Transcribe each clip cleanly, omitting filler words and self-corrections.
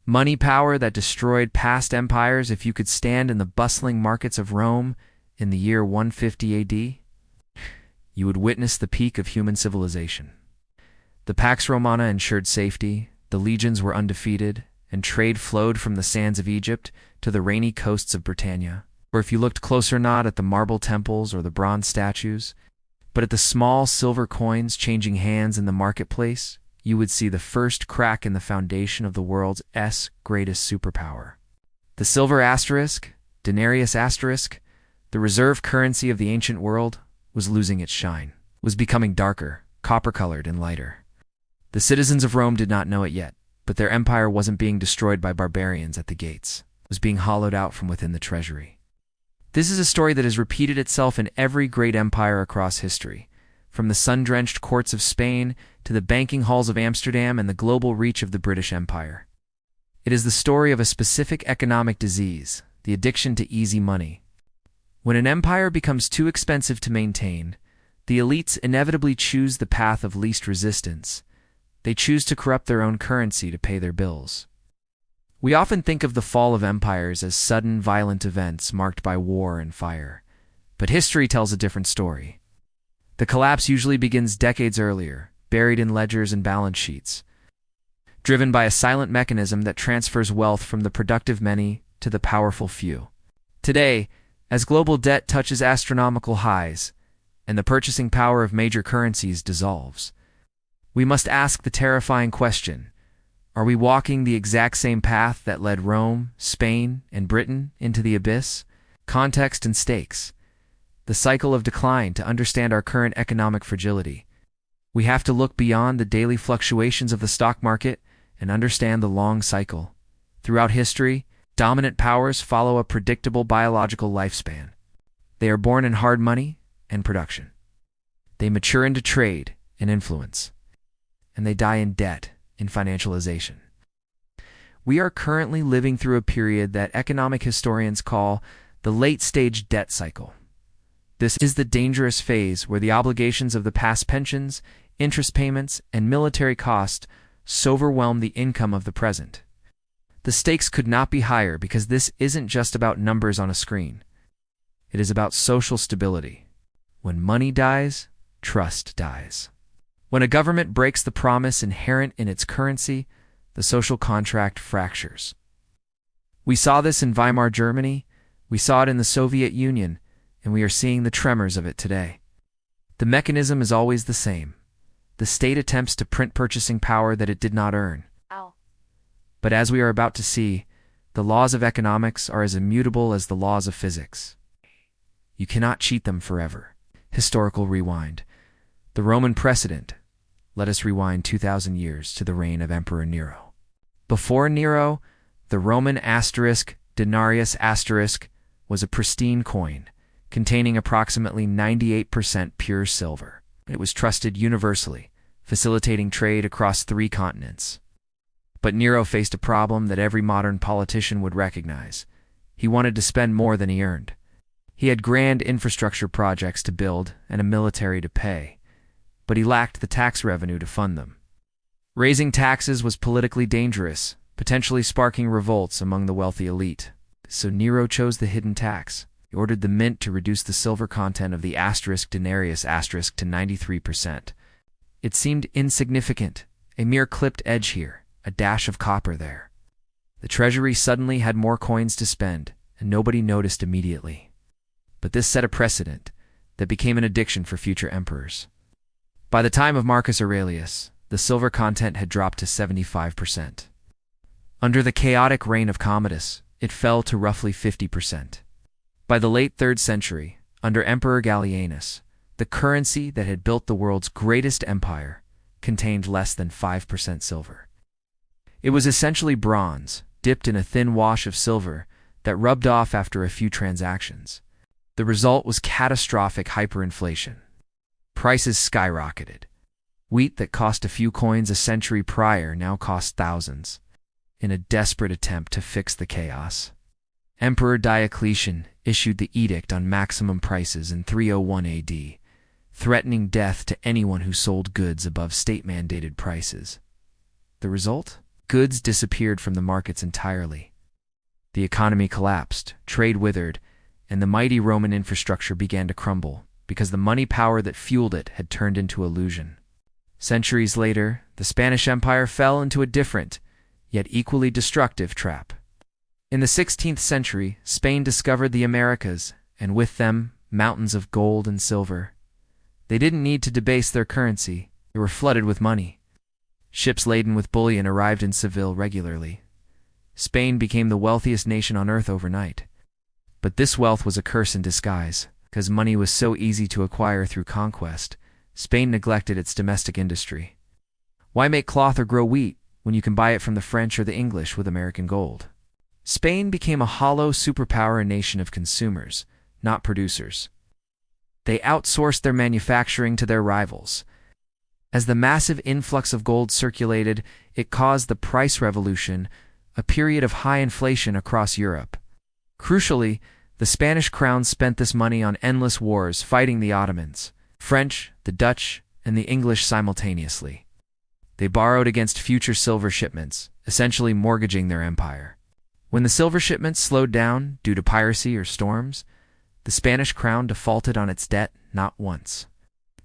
Money power that destroyed past empires. If you could stand in the bustling markets of Rome in the year 150 AD, you would witness the peak of human civilization. The Pax Romana ensured safety, the legions were undefeated, and trade flowed from the sands of Egypt to the rainy coasts of Britannia. Or if you looked closer, not at the marble temples or the bronze statues, but at the small silver coins changing hands in the marketplace, you would see the first crack in the foundation of the world's greatest superpower. The silver asterisk, denarius asterisk, the reserve currency of the ancient world, was losing its shine, was becoming darker, copper-colored and lighter. The citizens of Rome did not know it yet, but their empire wasn't being destroyed by barbarians at the gates. It was being hollowed out from within the treasury. This is a story that has repeated itself in every great empire across history, from the sun-drenched courts of Spain to the banking halls of Amsterdam and the global reach of the British Empire. It is the story of a specific economic disease, the addiction to easy money. When an empire becomes too expensive to maintain, the elites inevitably choose the path of least resistance. They choose to corrupt their own currency to pay their bills. We often think of the fall of empires as sudden, violent events marked by war and fire. But history tells a different story. The collapse usually begins decades earlier, buried in ledgers and balance sheets, driven by a silent mechanism that transfers wealth from the productive many to the powerful few. Today, as global debt touches astronomical highs and the purchasing power of major currencies dissolves, we must ask the terrifying question: are we walking the exact same path that led Rome, Spain, and Britain into the abyss? Context and stakes. The cycle of decline. To understand our current economic fragility, we have to look beyond the daily fluctuations of the stock market and understand the long cycle. Throughout history, dominant powers follow a predictable biological lifespan. They are born in hard money and production. They mature into trade and influence. And they die in debt and financialization. We are currently living through a period that economic historians call the late-stage debt cycle. This is the dangerous phase where the obligations of the past pensions, interest payments, and military costs so overwhelm the income of the present. The stakes could not be higher because this isn't just about numbers on a screen. It is about social stability. When money dies, trust dies. When a government breaks the promise inherent in its currency, the social contract fractures. We saw this in Weimar Germany, we saw it in the Soviet Union, and we are seeing the tremors of it today. The mechanism is always the same. The state attempts to print purchasing power that it did not earn. But as we are about to see, the laws of economics are as immutable as the laws of physics. You cannot cheat them forever. Historical rewind. The Roman precedent. Let us rewind 2,000 years to the reign of Emperor Nero. Before Nero, the Roman denarius was a pristine coin, containing approximately 98% pure silver. It was trusted universally, facilitating trade across 3 continents. But Nero faced a problem that every modern politician would recognize. He wanted to spend more than he earned. He had grand infrastructure projects to build and a military to pay, but he lacked the tax revenue to fund them. Raising taxes was politically dangerous, potentially sparking revolts among the wealthy elite. So Nero chose the hidden tax. He ordered the mint to reduce the silver content of the denarius to 93%. It seemed insignificant, a mere clipped edge here, a dash of copper there. The treasury suddenly had more coins to spend, and nobody noticed immediately. But this set a precedent that became an addiction for future emperors. By the time of Marcus Aurelius, the silver content had dropped to 75%. Under the chaotic reign of Commodus, it fell to roughly 50%. By the late 3rd century, under Emperor Gallienus, the currency that had built the world's greatest empire contained less than 5% silver. It was essentially bronze, dipped in a thin wash of silver that rubbed off after a few transactions. The result was catastrophic hyperinflation. Prices skyrocketed. Wheat that cost a few coins a century prior now cost thousands. In a desperate attempt to fix the chaos, Emperor Diocletian issued the Edict on Maximum Prices in 301 AD, threatening death to anyone who sold goods above state-mandated prices. The result? Goods disappeared from the markets entirely. The economy collapsed, trade withered, and the mighty Roman infrastructure began to crumble because the money power that fueled it had turned into illusion. Centuries later, the Spanish Empire fell into a different, yet equally destructive trap. In the 16th century, Spain discovered the Americas, and with them, mountains of gold and silver. They didn't need to debase their currency. They were flooded with money. Ships laden with bullion arrived in Seville regularly. Spain became the wealthiest nation on earth overnight. But this wealth was a curse in disguise. Because money was so easy to acquire through conquest, Spain neglected its domestic industry. Why make cloth or grow wheat when you can buy it from the French or the English with American gold? Spain became a hollow superpower, a nation of consumers, not producers. They outsourced their manufacturing to their rivals. As the massive influx of gold circulated, it caused the price revolution, a period of high inflation across Europe. Crucially, the Spanish crown spent this money on endless wars fighting the Ottomans, French, the Dutch, and the English simultaneously. They borrowed against future silver shipments, essentially mortgaging their empire. When the silver shipments slowed down due to piracy or storms, the Spanish crown defaulted on its debt not once,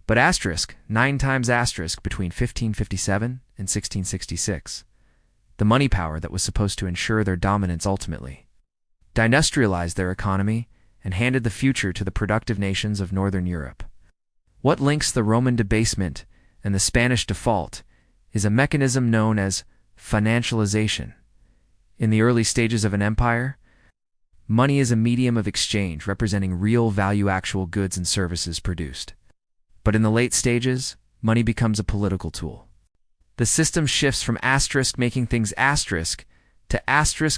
but 9 times between 1557 and 1666. The money power that was supposed to ensure their dominance ultimately deindustrialized their economy and handed the future to the productive nations of Northern Europe. What links the Roman debasement and the Spanish default is a mechanism known as financialization. In the early stages of an empire, money is a medium of exchange representing real value, actual goods and services produced. But in the late stages, money becomes a political tool. The system shifts from making things to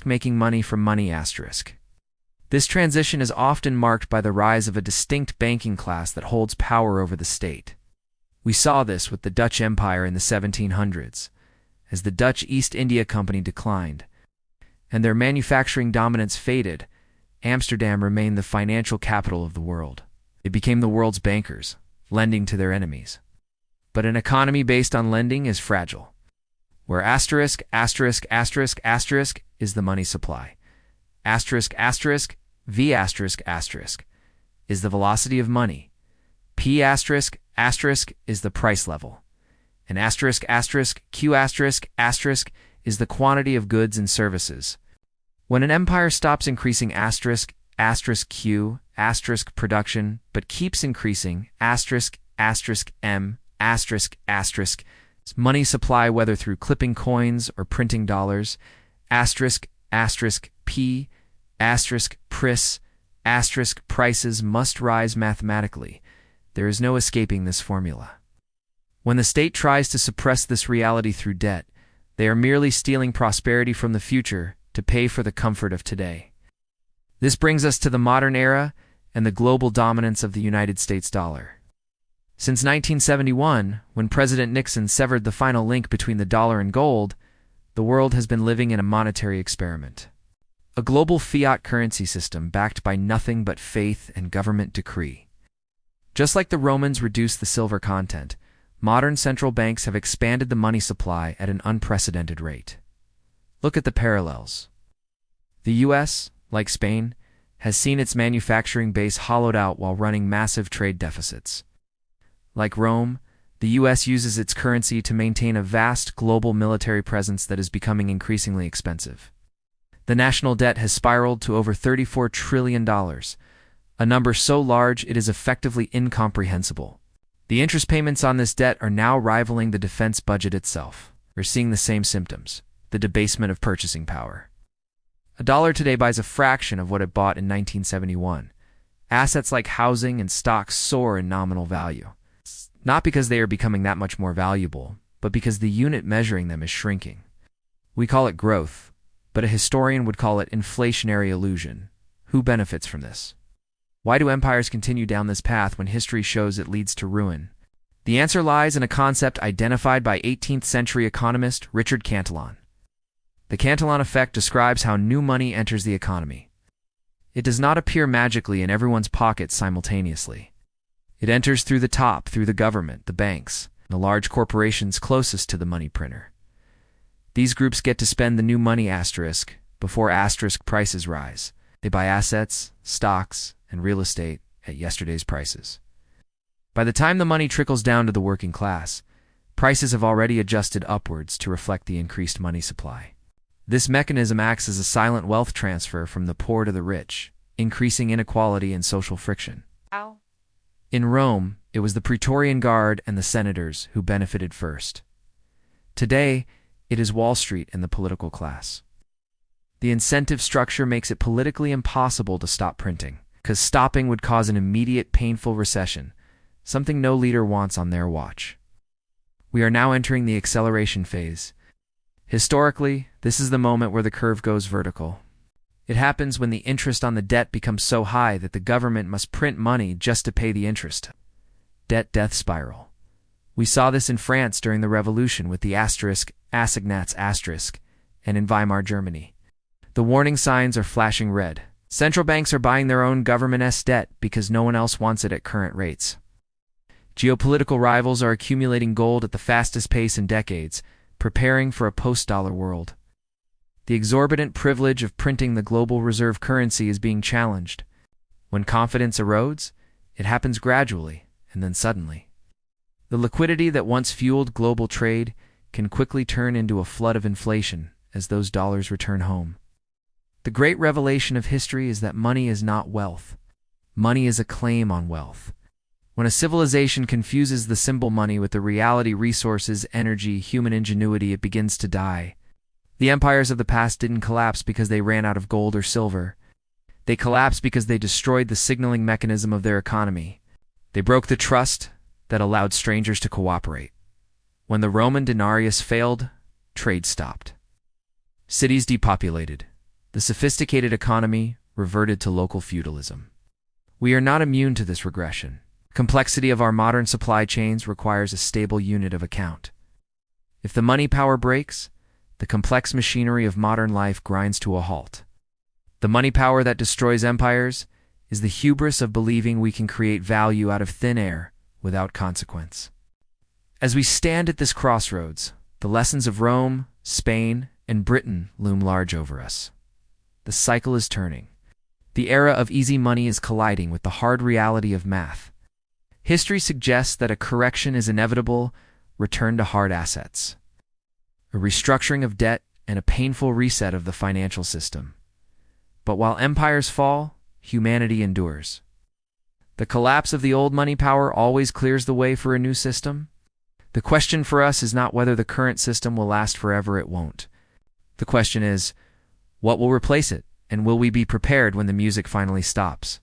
making money from money . This transition is often marked by the rise of a distinct banking class that holds power over the state. We saw this with the Dutch Empire in the 1700s, as the Dutch East India Company declined, and their manufacturing dominance faded. Amsterdam remained the financial capital of the world. It became the world's bankers, lending to their enemies. But an economy based on lending is fragile, where is the money supply. V is the velocity of money. P is the price level. And Q is the quantity of goods and services. When an empire stops increasing Q production but keeps increasing M money supply, whether through clipping coins or printing dollars, P prices must rise mathematically. There is no escaping this formula. When the state tries to suppress this reality through debt, they are merely stealing prosperity from the future to pay for the comfort of today. This brings us to the modern era and the global dominance of the United States dollar. Since 1971, when President Nixon severed the final link between the dollar and gold, the world has been living in a monetary experiment. A global fiat currency system backed by nothing but faith and government decree. Just like the Romans reduced the silver content, modern central banks have expanded the money supply at an unprecedented rate. Look at the parallels. The U.S., like Spain, has seen its manufacturing base hollowed out while running massive trade deficits. Like Rome, the U.S. uses its currency to maintain a vast global military presence that is becoming increasingly expensive. The national debt has spiraled to over $34 trillion, a number so large it is effectively incomprehensible. The interest payments on this debt are now rivaling the defense budget itself. We're seeing the same symptoms, the debasement of purchasing power. A dollar today buys a fraction of what it bought in 1971. Assets like housing and stocks soar in nominal value. Not because they are becoming that much more valuable, but because the unit measuring them is shrinking. We call it growth, but a historian would call it inflationary illusion. Who benefits from this? Why do empires continue down this path when history shows it leads to ruin? The answer lies in a concept identified by 18th century economist Richard Cantillon. The Cantillon effect describes how new money enters the economy. It does not appear magically in everyone's pockets simultaneously. It enters through the top, through the government, the banks, and the large corporations closest to the money printer. These groups get to spend the new money asterisk before asterisk prices rise. They buy assets, stocks, and real estate at yesterday's prices. By the time the money trickles down to the working class, prices have already adjusted upwards to reflect the increased money supply. This mechanism acts as a silent wealth transfer from the poor to the rich, increasing inequality and social friction. Ow. In Rome, it was the Praetorian Guard and the senators who benefited first. Today, it is Wall Street and the political class. The incentive structure makes it politically impossible to stop printing, because stopping would cause an immediate painful recession, something no leader wants on their watch. We are now entering the acceleration phase. Historically, this is the moment where the curve goes vertical. It happens when the interest on the debt becomes so high that the government must print money just to pay the interest. Debt death spiral. We saw this in France during the Revolution with the asterisk, assignats asterisk, and in Weimar, Germany. The warning signs are flashing red. Central banks are buying their own government-s debt because no one else wants it at current rates. Geopolitical rivals are accumulating gold at the fastest pace in decades, preparing for a post-dollar world. The exorbitant privilege of printing the global reserve currency is being challenged. When confidence erodes, it happens gradually and then suddenly. The liquidity that once fueled global trade can quickly turn into a flood of inflation as those dollars return home. The great revelation of history is that money is not wealth. Money is a claim on wealth. When a civilization confuses the symbol money with the reality, resources, energy, human ingenuity, it begins to die. The empires of the past didn't collapse because they ran out of gold or silver. They collapsed because they destroyed the signaling mechanism of their economy. They broke the trust that allowed strangers to cooperate. When the Roman denarius failed, trade stopped. Cities depopulated. The sophisticated economy reverted to local feudalism. We are not immune to this regression. Complexity of our modern supply chains requires a stable unit of account. If the money power breaks, the complex machinery of modern life grinds to a halt. The money power that destroys empires is the hubris of believing we can create value out of thin air without consequence. As we stand at this crossroads, the lessons of Rome, Spain, and Britain loom large over us. The cycle is turning. The era of easy money is colliding with the hard reality of math. History suggests that a correction is inevitable, return to hard assets, a restructuring of debt, and a painful reset of the financial system. But while empires fall, humanity endures. The collapse of the old money power always clears the way for a new system. The question for us is not whether the current system will last forever. It won't. The question is, what will replace it, and will we be prepared when the music finally stops?